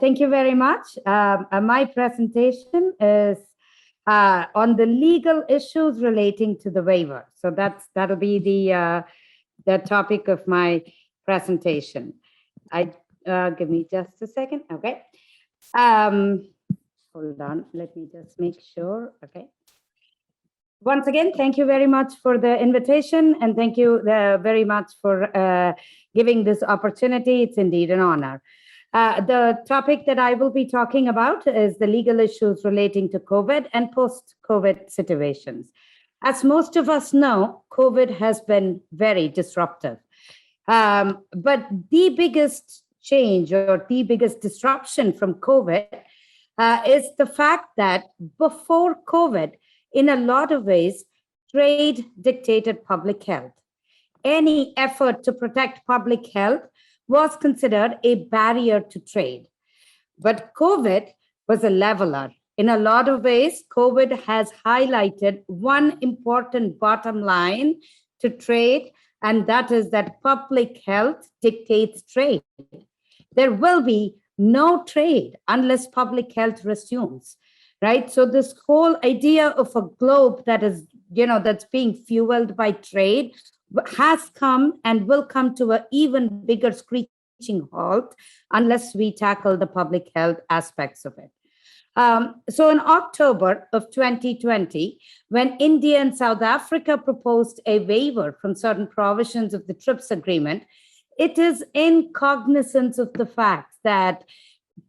Thank you very much. My presentation is on the legal issues relating to the waiver. So that'll be the topic of my presentation. Give me just a second. Okay. Hold on. Let me just make sure. Okay. Once again, thank you very much for the invitation, and thank you very much for giving this opportunity. It's indeed an honor. The topic that I will be talking about is the legal issues relating to COVID and post-COVID situations. As most of us know, COVID has been very disruptive. But the biggest change or the biggest disruption from COVID is the fact that before COVID, in a lot of ways, trade dictated public health. Any effort to protect public health was considered a barrier to trade. But COVID was a leveler. In a lot of ways, COVID has highlighted one important bottom line to trade, and that is that public health dictates trade. There will be no trade unless public health resumes, right? So this whole idea of a globe that is, that's being fueled by trade has come and will come to an even bigger screeching halt unless we tackle the public health aspects of it. So in October of 2020, when India and South Africa proposed a waiver from certain provisions of the TRIPS agreement, it is in cognizance of the fact that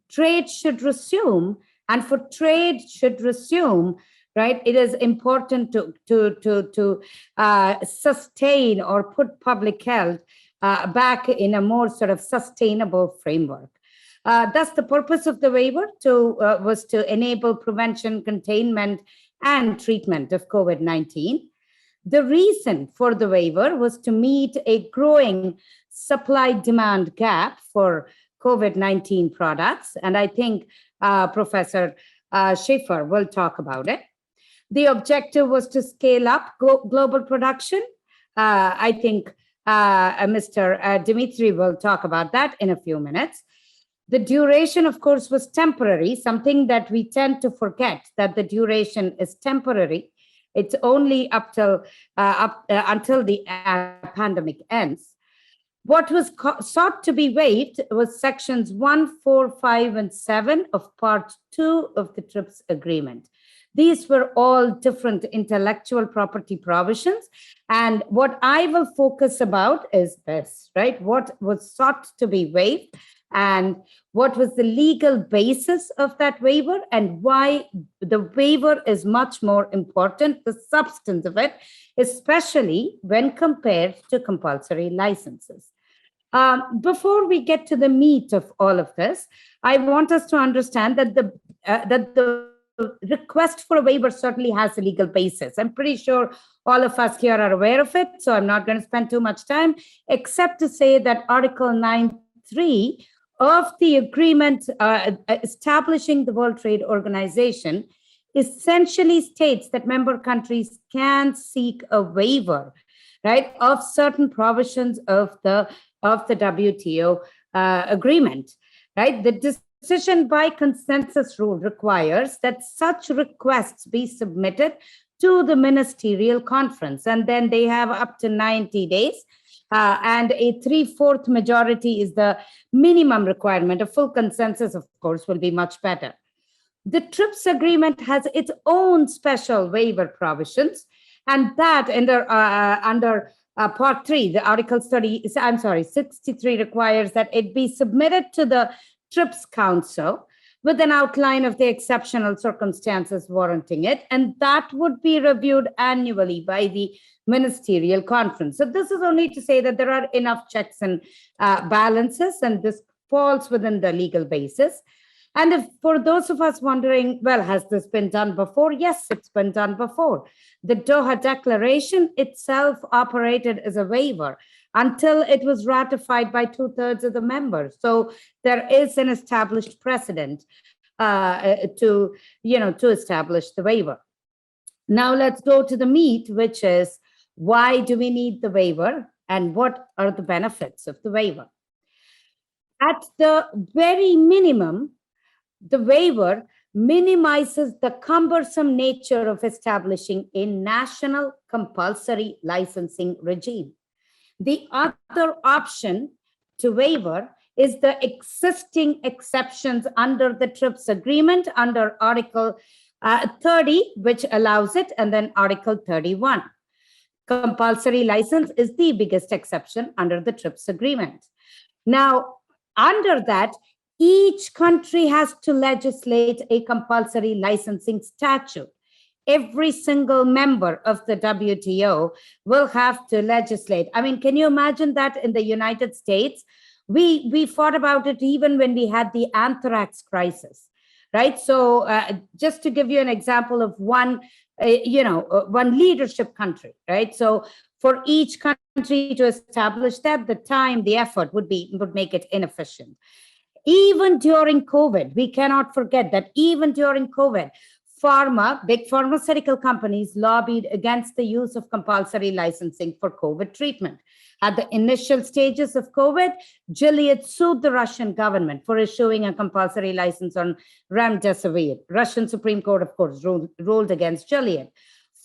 trade should resume, and for trade should resume, right, it is important to sustain or put public health back in a more sort of sustainable framework. Thus, the purpose of the waiver was to enable prevention, containment, and treatment of COVID-19. The reason for the waiver was to meet a growing supply-demand gap for COVID-19 products, and I think Professor Schaefer will talk about it. The objective was to scale up global production. I think Mr. Dimitri will talk about that in a few minutes. The duration, of course, was temporary, something that we tend to forget, that the duration is temporary. It's only until the pandemic ends. What was sought to be waived was sections 1, 4, 5, and 7 of part 2 of the TRIPS agreement. These were all different intellectual property provisions. And what I will focus about is this, right? What was sought to be waived and what was the legal basis of that waiver and why the waiver is much more important, the substance of it, especially when compared to compulsory licenses. Before we get to the meat of all of this, I want us to understand that the request for a waiver certainly has a legal basis. I'm pretty sure all of us here are aware of it, so I'm not going to spend too much time, except to say that Article 9.3 of the agreement establishing the World Trade Organization essentially states that member countries can seek a waiver, right, of certain provisions of the WTO agreement, right? The decision by consensus rule requires that such requests be submitted to the ministerial conference, and then they have up to 90 days. And a 3/4 majority is the minimum requirement. A full consensus, of course, will be much better. The TRIPS agreement has its own special waiver provisions, and that under Part 3, the Article 63 requires that it be submitted to the TRIPS Council with an outline of the exceptional circumstances warranting it, and that would be reviewed annually by the ministerial conference. So this is only to say that there are enough checks and balances, and this falls within the legal basis. And if for those of us wondering, well, has this been done before? Yes, it's been done before. The Doha Declaration itself operated as a waiver until it was ratified by 2/3 of the members. So there is an established precedent to establish the waiver. Now let's go to the meat, which is why do we need the waiver and what are the benefits of the waiver? At the very minimum, the waiver minimizes the cumbersome nature of establishing a national compulsory licensing regime. The other option to waiver is the existing exceptions under the TRIPS agreement under Article 30, which allows it, and then Article 31. Compulsory license is the biggest exception under the TRIPS agreement. Now, under that, each country has to legislate a compulsory licensing statute. Every single member of the WTO will have to legislate. I mean, can you imagine that in the United States? We fought about it even when we had the anthrax crisis, right? So just to give you an example of one, one leadership country, right? So for each country to establish that, the time, the effort would make it inefficient. Even during COVID, we cannot forget that even during COVID, big pharmaceutical companies lobbied against the use of compulsory licensing for COVID treatment. At the initial stages of COVID, Gilead sued the Russian government for issuing a compulsory license on remdesivir. Russian Supreme Court, of course, ruled against Gilead.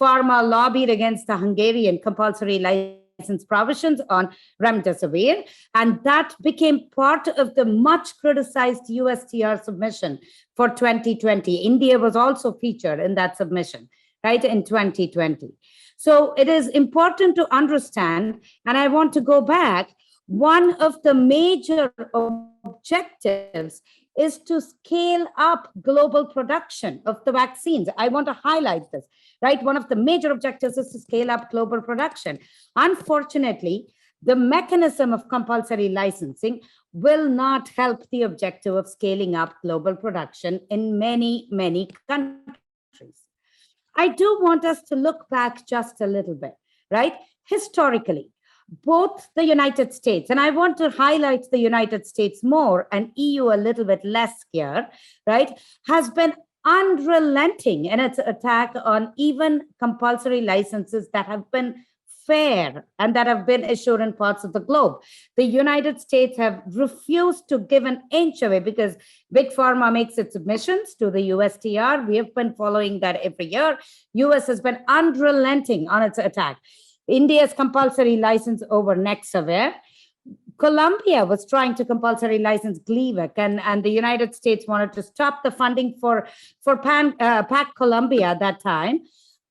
Pharma lobbied against the Hungarian compulsory license provisions on remdesivir, and that became part of the much criticized USTR submission for 2020. India was also featured in that submission, right, in 2020. So it is important to understand, and I want to go back, one of the major objectives is to scale up global production of the vaccines. I want to highlight this, right? One of the major objectives is to scale up global production. Unfortunately, the mechanism of compulsory licensing will not help the objective of scaling up global production in many, many countries. I do want us to look back just a little bit, right? Historically, both the United States, and I want to highlight the United States more and EU a little bit less here, right, has been unrelenting in its attack on even compulsory licenses that have been fair and that have been issued in parts of the globe. The United States have refused to give an inch away because Big Pharma makes its submissions to the USTR. We have been following that every year. US has been unrelenting on its attack. India's compulsory license over Nexavir. Colombia was trying to compulsory license Gleevec, and the United States wanted to stop the funding for PAC Colombia at that time.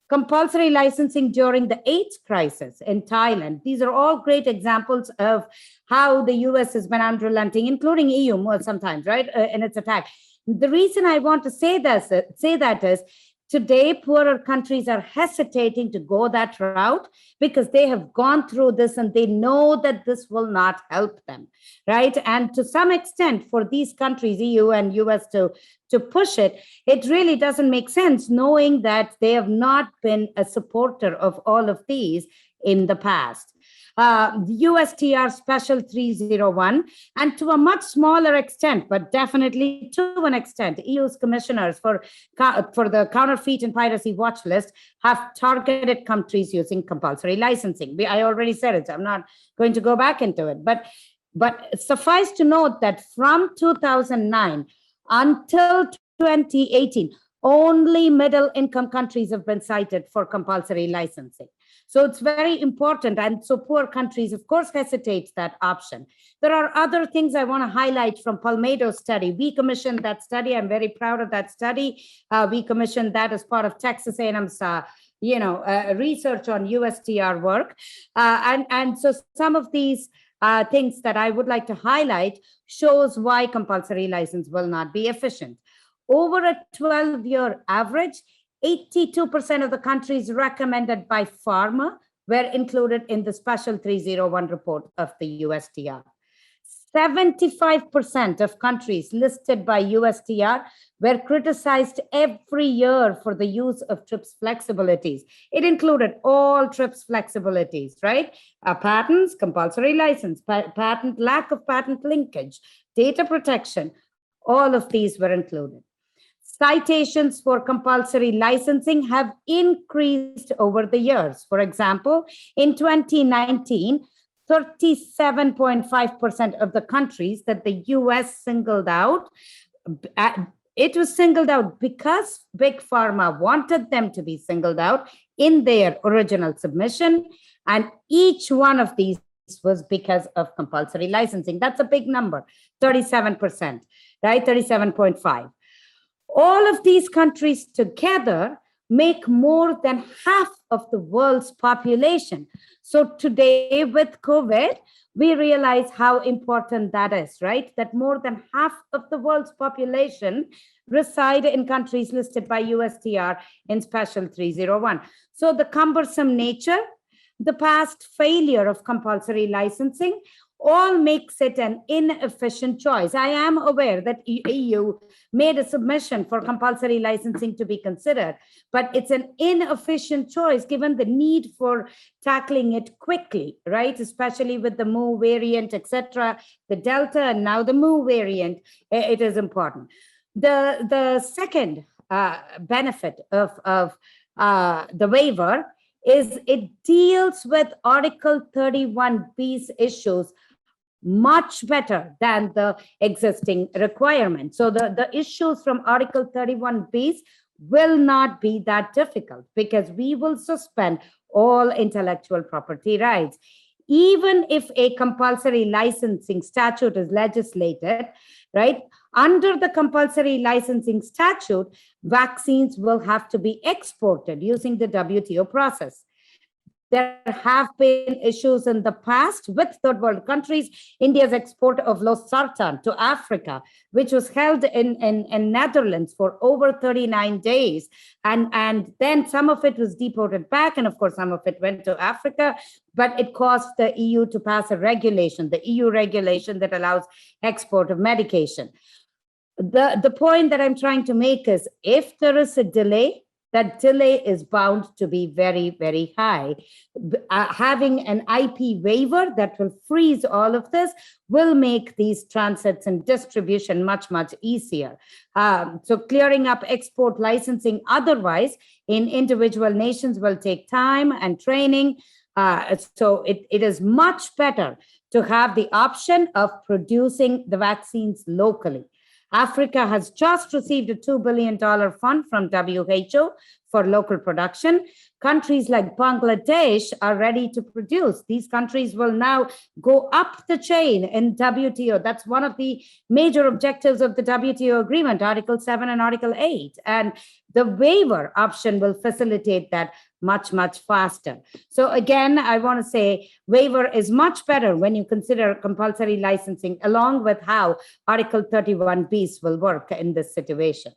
Compulsory licensing during the AIDS crisis in Thailand. These are all great examples of how the US has been unrelenting, including EU more sometimes, right, in its attack. The reason I want to say that is, today, poorer countries are hesitating to go that route because they have gone through this and they know that this will not help them, right? And to some extent, for these countries, EU and US, to push it, it really doesn't make sense knowing that they have not been a supporter of all of these in the past. USTR Special 301, and to a much smaller extent, but definitely to an extent, EU's commissioners for the counterfeit and piracy watch list have targeted countries using compulsory licensing. I already said it, so I'm not going to go back into it. But suffice to note that from 2009 until 2018, only middle-income countries have been cited for compulsory licensing. So it's very important. And so poor countries, of course, hesitate that option. There are other things I want to highlight from Palmado's study. We commissioned that study. I'm very proud of that study. We commissioned that as part of Texas A&M's research on USTR work. And so some of these things that I would like to highlight shows why compulsory license will not be efficient. Over a 12-year average, 82% of the countries recommended by pharma were included in the Special 301 report of the USTR. 75% of countries listed by USTR were criticized every year for the use of TRIPS flexibilities. It included all TRIPS flexibilities, right? Patents, compulsory license, patent, lack of patent linkage, data protection, all of these were included. Citations for compulsory licensing have increased over the years. For example, in 2019, 37.5% of the countries that the US singled out. It was singled out because Big Pharma wanted them to be singled out in their original submission. And each one of these was because of compulsory licensing. That's a big number, 37%, right? 37.5. All of these countries together make more than half of the world's population. So today with COVID, we realize how important that is, right? That more than half of the world's population reside in countries listed by USTR in Special 301. So the cumbersome nature, the past failure of compulsory licensing, all makes it an inefficient choice. I am aware that EU made a submission for compulsory licensing to be considered, but it's an inefficient choice given the need for tackling it quickly, right? Especially with the Mu variant, etc., the Delta, and now the Mu variant, it is important. The second benefit of the waiver is it deals with Article 31B's issues much better than the existing requirement. So the issues from Article 31B's will not be that difficult because we will suspend all intellectual property rights. Even if a compulsory licensing statute is legislated, right? Under the compulsory licensing statute, vaccines will have to be exported using the WTO process. There have been issues in the past with third world countries. India's export of losartan to Africa, which was held in Netherlands for over 39 days. And then some of it was deported back. And of course, some of it went to Africa. But it caused the EU to pass a regulation, the EU regulation that allows export of medication. The point that I'm trying to make is if there is a delay, that delay is bound to be very, very high. Having an IP waiver that will freeze all of this will make these transits and distribution much, much easier. So clearing up export licensing otherwise in individual nations will take time and training. So it is much better to have the option of producing the vaccines locally. Africa has just received a $2 billion fund from WHO for local production. Countries like Bangladesh are ready to produce. These countries will now go up the chain in WTO. That's one of the major objectives of the WTO agreement, Article 7 and Article 8. And the waiver option will facilitate that much, much faster. So again, I want to say waiver is much better when you consider compulsory licensing along with how Article 31Bs will work in this situation.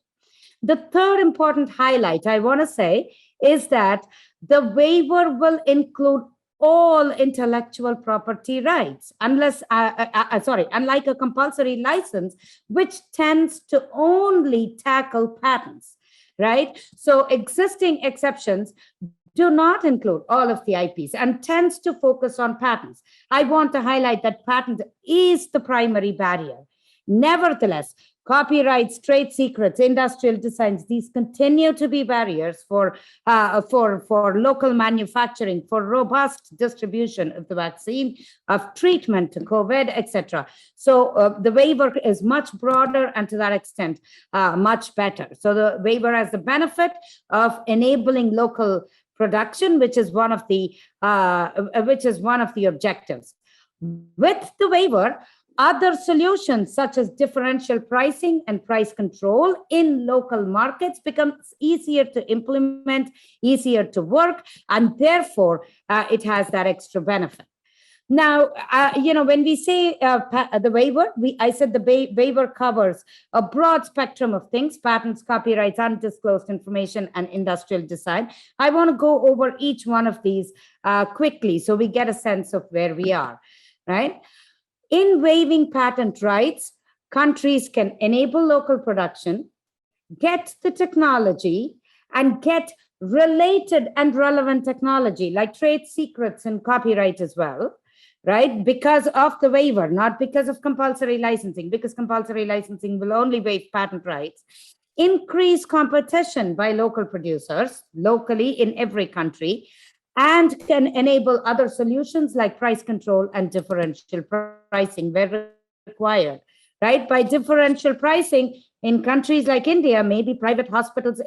The third important highlight I want to say is that the waiver will include all intellectual property rights, unlike a compulsory license, which tends to only tackle patents, right? So existing exceptions do not include all of the IPs and tends to focus on patents. I want to highlight that patent is the primary barrier. Nevertheless, copyrights, trade secrets, industrial designs, these continue to be barriers for local manufacturing, for robust distribution of the vaccine, of treatment to COVID, etc. So the waiver is much broader and to that extent, much better. So the waiver has the benefit of enabling local production, which is one of the objectives. With the waiver, other solutions such as differential pricing and price control in local markets becomes easier to implement, easier to work, and therefore it has that extra benefit. Now, when we say the waiver, I said the waiver covers a broad spectrum of things: patents, copyrights, undisclosed information, and industrial design. I want to go over each one of these quickly so we get a sense of where we are, right? In waiving patent rights, countries can enable local production, get the technology, and get related and relevant technology like trade secrets and copyright as well, right? Because of the waiver, not because of compulsory licensing, because compulsory licensing will only waive patent rights. Increase competition by local producers locally in every country, and can enable other solutions like price control and differential pricing where required, right? By differential pricing, in countries like India, maybe in private hospitals,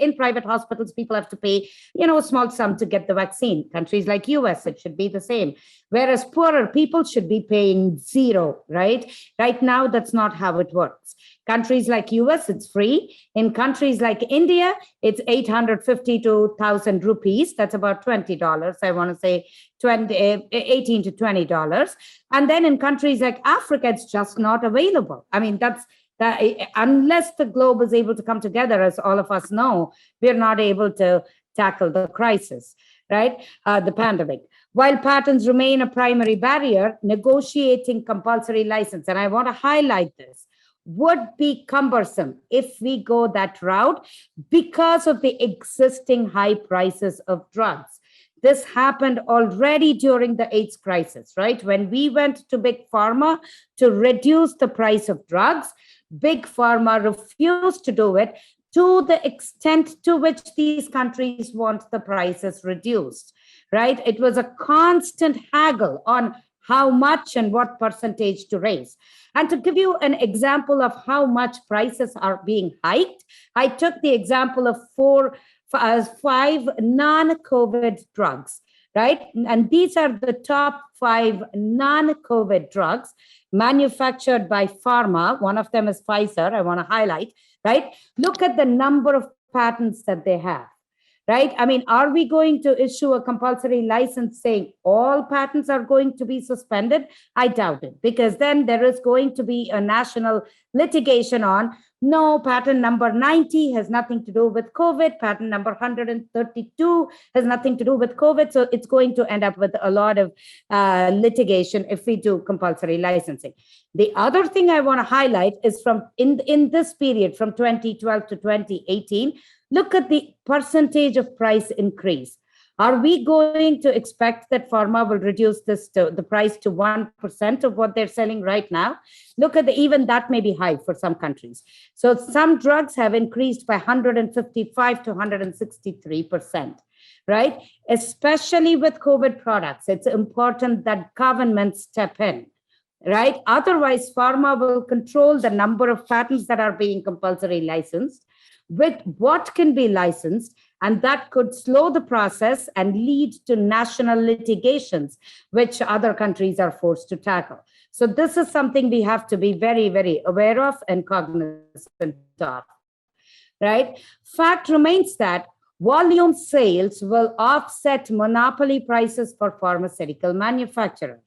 people have to pay, a small sum to get the vaccine. Countries like US, it should be the same. Whereas poorer people should be paying zero, right? Right now, that's not how it works. Countries like US, it's free. In countries like India, it's 850 to 1,000 rupees. That's about $20. I want to say 18 to $20. And then in countries like Africa, it's just not available. I mean, that unless the globe is able to come together, as all of us know, we're not able to tackle the crisis, right? The pandemic. While patents remain a primary barrier, negotiating compulsory license, and I want to highlight this, would be cumbersome if we go that route because of the existing high prices of drugs. This happened already during the AIDS crisis, right? When we went to Big Pharma to reduce the price of drugs, Big Pharma refused to do it to the extent to which these countries want the prices reduced, right? It was a constant haggle on how much and what percentage to raise. And to give you an example of how much prices are being hiked, I took the example of 5 non-COVID drugs, right? And these are the top 5 non-COVID drugs manufactured by pharma. One of them is Pfizer, I want to highlight, right? Look at the number of patents that they have, right? I mean, are we going to issue a compulsory license saying all patents are going to be suspended? I doubt it, because then there is going to be a national litigation on, no, patent number 90 has nothing to do with COVID, patent number 132 has nothing to do with COVID. So it's going to end up with a lot of litigation if we do compulsory licensing. The other thing I want to highlight is from in this period, from 2012 to 2018, look at the percentage of price increase. Are we going to expect that pharma will reduce the price to 1% of what they're selling right now? Look at even that may be high for some countries. So some drugs have increased by 155 to 163%, right? Especially with COVID products, it's important that governments step in, right? Otherwise, pharma will control the number of patents that are being compulsory licensed, with what can be licensed, and that could slow the process and lead to national litigations, which other countries are forced to tackle. So this is something we have to be very, very aware of and cognizant of, right? Fact remains that volume sales will offset monopoly prices for pharmaceutical manufacturers.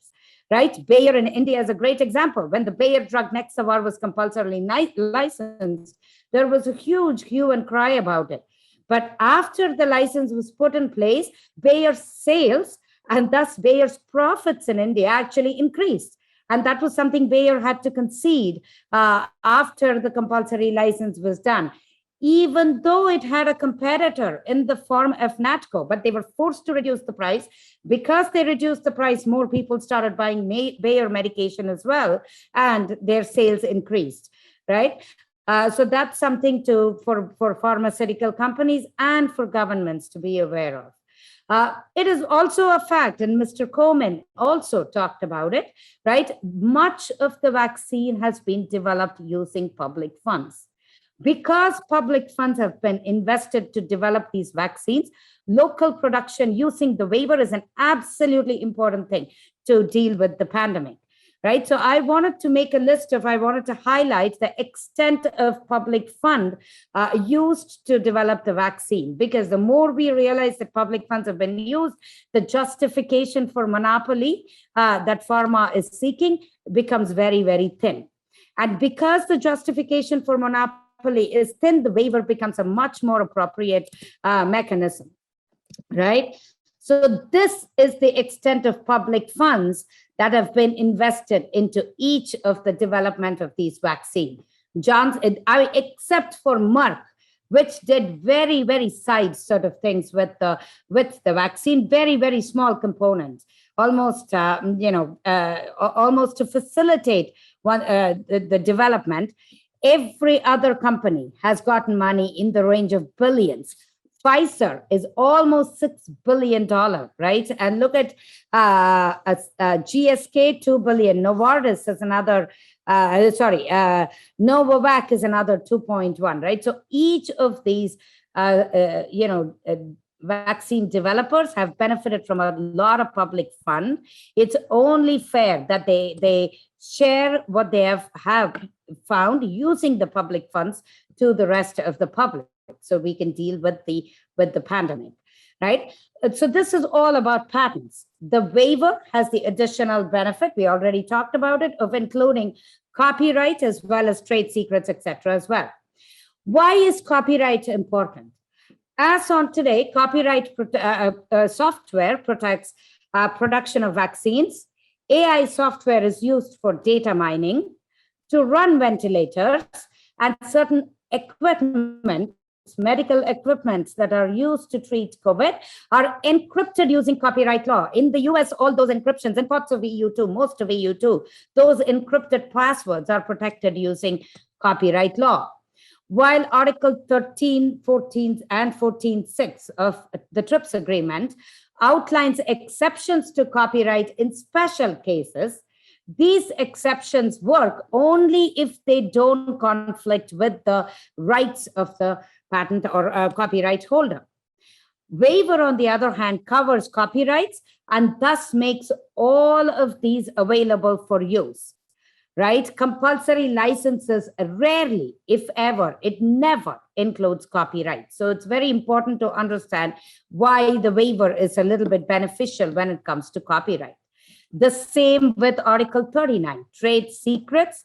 Right? Bayer in India is a great example. When the Bayer drug Nexavar was compulsorily licensed, there was a huge hue and cry about it. But after the license was put in place, Bayer's sales and thus Bayer's profits in India actually increased. And that was something Bayer had to concede after the compulsory license was done, even though it had a competitor in the form of Natco, but they were forced to reduce the price. Because they reduced the price, more people started buying Bayer medication as well, and their sales increased, right? So that's something for pharmaceutical companies and for governments to be aware of. It is also a fact, and Mr. Coleman also talked about it, right? Much of the vaccine has been developed using public funds. Because public funds have been invested to develop these vaccines, local production using the waiver is an absolutely important thing to deal with the pandemic, right? So I wanted to highlight the extent of public fund used to develop the vaccine, because the more we realize that public funds have been used, the justification for monopoly that pharma is seeking becomes very, very thin. And because the justification for monopoly is thin, the waiver becomes a much more appropriate mechanism, right? So this is the extent of public funds that have been invested into each of the development of these vaccines. Except for Merck, which did very, very side sort of things with the vaccine, very, very small components, almost almost to facilitate the development. Every other company has gotten money in the range of billions. Pfizer is almost $6 billion, right? And look at GSK, 2 billion. Novartis is another, Novavax is another 2.1, right? So each of these, vaccine developers have benefited from a lot of public fund. It's only fair that they share what they have found using the public funds to the rest of the public, so we can deal with the pandemic, right? So this is all about patents. The waiver has the additional benefit, we already talked about it, of including copyright as well as trade secrets, etc. as well. Why is copyright important? As on today, copyright software protects production of vaccines. AI software is used for data mining, to run ventilators, and certain equipment, medical equipments that are used to treat COVID are encrypted using copyright law. In the US, all those encryptions, and parts of EU too, most of EU too, those encrypted passwords are protected using copyright law. While Article 13, 14, and 14.6 of the TRIPS agreement outlines exceptions to copyright in special cases, these exceptions work only if they don't conflict with the rights of the patent or copyright holder. Waiver, on the other hand, covers copyrights and thus makes all of these available for use. Right? Compulsory licenses rarely, if ever, it never includes copyright. So it's very important to understand why the waiver is a little bit beneficial when it comes to copyright. The same with Article 39, trade secrets,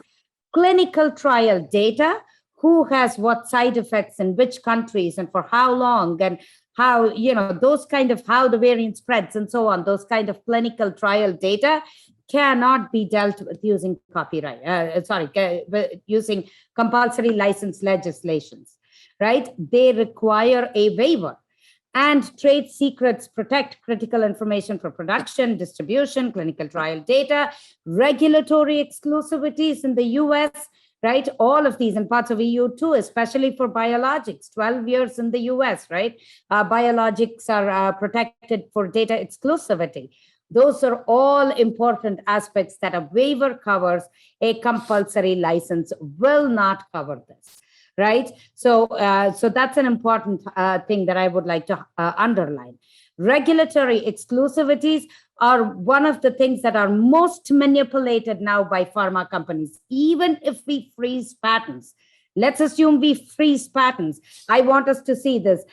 clinical trial data, who has what side effects in which countries and for how long, and how, those kind of how the variant spreads and so on, those kind of clinical trial data cannot be dealt with using using compulsory license legislations, right? They require a waiver. And trade secrets protect critical information for production, distribution, clinical trial data, regulatory exclusivities in the US, right? All of these in parts of EU too, especially for biologics, 12 years in the US, right? Biologics are protected for data exclusivity. Those are all important aspects that a waiver covers. A compulsory license will not cover this, right? So that's an important thing that I would like to underline. Regulatory exclusivities are one of the things that are most manipulated now by pharma companies. Even if we freeze patents, let's assume we freeze patents. I want us to see this.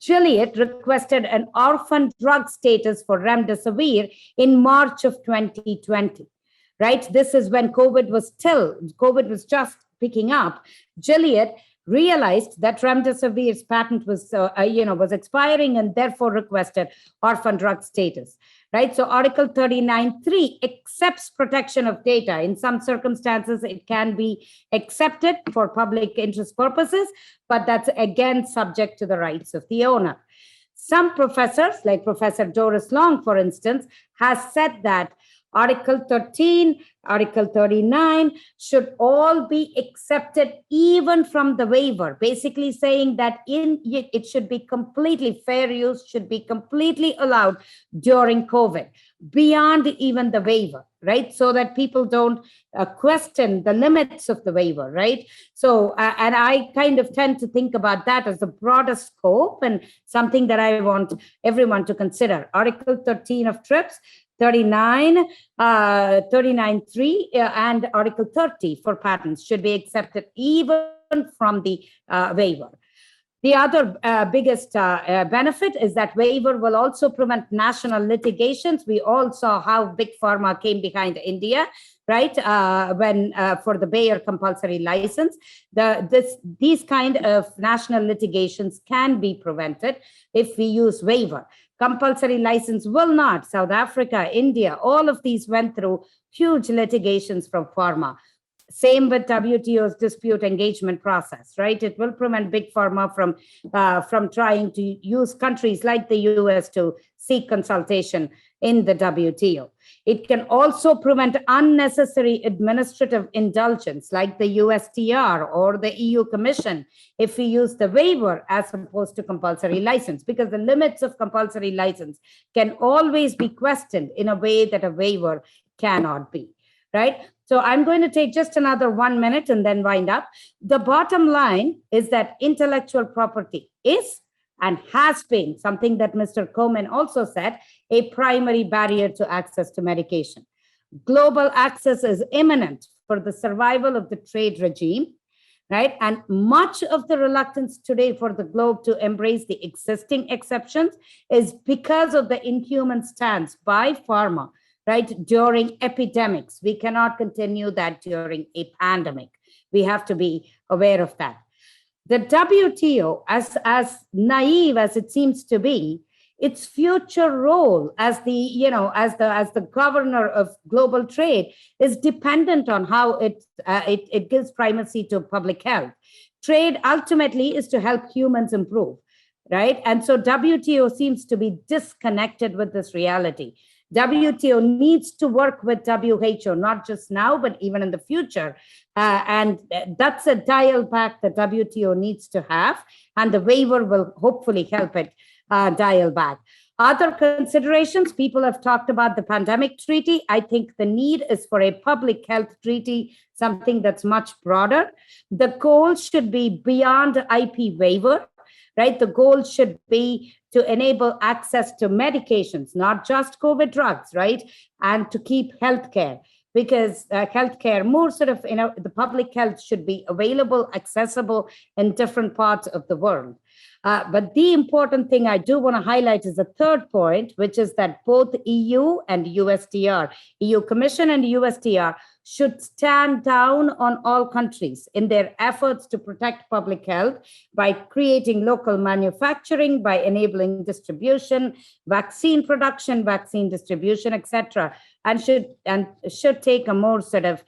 Gilead requested an orphan drug status for remdesivir in March of 2020, right? This is when COVID was just picking up. Gilead realized that remdesivir's patent was expiring and therefore requested orphan drug status, right? So Article 39.3 accepts protection of data. In some circumstances, it can be accepted for public interest purposes, but that's again subject to the rights of the owner. Some professors, like Professor Doris Long, for instance, has said that Article 13, Article 39 should all be accepted even from the waiver, basically saying that it should be completely fair use, should be completely allowed during COVID, beyond even the waiver, right? So that people don't question the limits of the waiver, right? So, and I kind of tend to think about that as the broader scope and something that I want everyone to consider. Article 13 of TRIPS, 39.3 and Article 30 for patents should be accepted even from the waiver. The other biggest benefit is that waiver will also prevent national litigations. We all saw how Big Pharma came behind India, right? When for the Bayer compulsory license, these kind of national litigations can be prevented if we use waiver. Compulsory license will not. South Africa, India, all of these went through huge litigations from pharma. Same with WTO's dispute engagement process, right? It will prevent big pharma from trying to use countries like the US to seek consultation in the WTO. It can also prevent unnecessary administrative indulgence like the USTR or the EU Commission if we use the waiver as opposed to compulsory license, because the limits of compulsory license can always be questioned in a way that a waiver cannot be, right? So I'm going to take just another 1 minute and then wind up. The bottom line is that intellectual property is and has been something that Mr. Komen also said, a primary barrier to access to medication. Global access is imminent for the survival of the trade regime, right? And much of the reluctance today for the globe to embrace the existing exceptions is because of the inhuman stance by pharma, right, during epidemics. We cannot continue that during a pandemic. We have to be aware of that. The WTO, as naive as it seems to be, its future role as the governor of global trade is dependent on how it gives primacy to public health. Trade ultimately is to help humans improve, right? And so WTO seems to be disconnected with this reality. WTO needs to work with WHO, not just now, but even in the future. And that's a dial back that WTO needs to have, and the waiver will hopefully help it dial back. Other considerations, people have talked about the pandemic treaty. I think the need is for a public health treaty, something that's much broader. The goal should be beyond IP waiver, right? The goal should be to enable access to medications, not just COVID drugs, right? And to keep healthcare, because healthcare, more sort of, the public health should be available, accessible in different parts of the world. But the important thing I do want to highlight is the third point, which is that both EU and USTR, EU Commission and USTR, should stand down on all countries in their efforts to protect public health by creating local manufacturing, by enabling distribution, vaccine production, vaccine distribution, etc., and should take a more sort of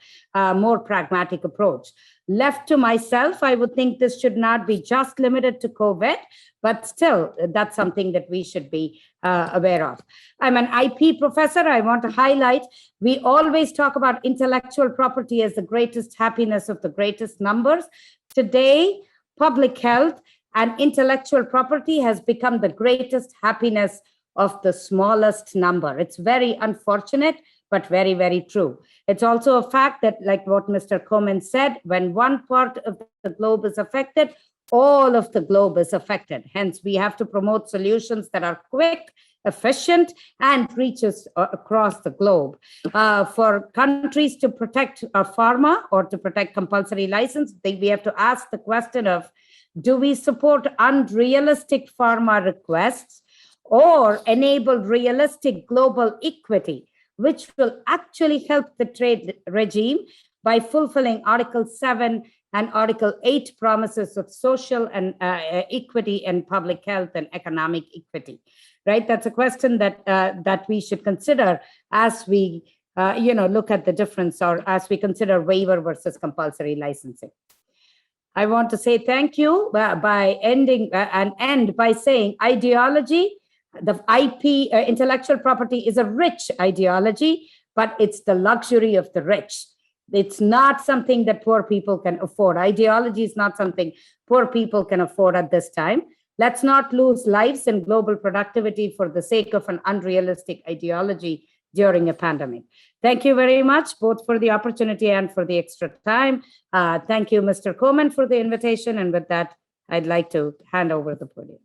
more pragmatic approach. Left to myself, I would think this should not be just limited to COVID, but still, that's something that we should be aware of. I'm an IP professor. I want to highlight, we always talk about intellectual property as the greatest happiness of the greatest numbers. Today, public health and intellectual property has become the greatest happiness of the smallest number. It's very unfortunate, but very, very true. It's also a fact that, like what Mr. Komen said, when one part of the globe is affected, all of the globe is affected. Hence, we have to promote solutions that are quick, efficient, and reaches across the globe. For countries to protect pharma or to protect compulsory license, we have to ask the question of, do we support unrealistic pharma requests or enable realistic global equity, which will actually help the trade regime by fulfilling Article 7 and Article 8 promises of social and equity and public health and economic equity, right? That's a question that we should consider as we look at the difference, or as we consider waiver versus compulsory licensing. I want to say thank you by end by saying ideology, the IP, intellectual property is a rich ideology, but it's the luxury of the rich. It's not something that poor people can afford. Ideology is not something poor people can afford at this time. Let's not lose lives and global productivity for the sake of an unrealistic ideology during a pandemic. Thank you very much, both for the opportunity and for the extra time. Thank you, Mr. Komen, for the invitation. And with that, I'd like to hand over the podium.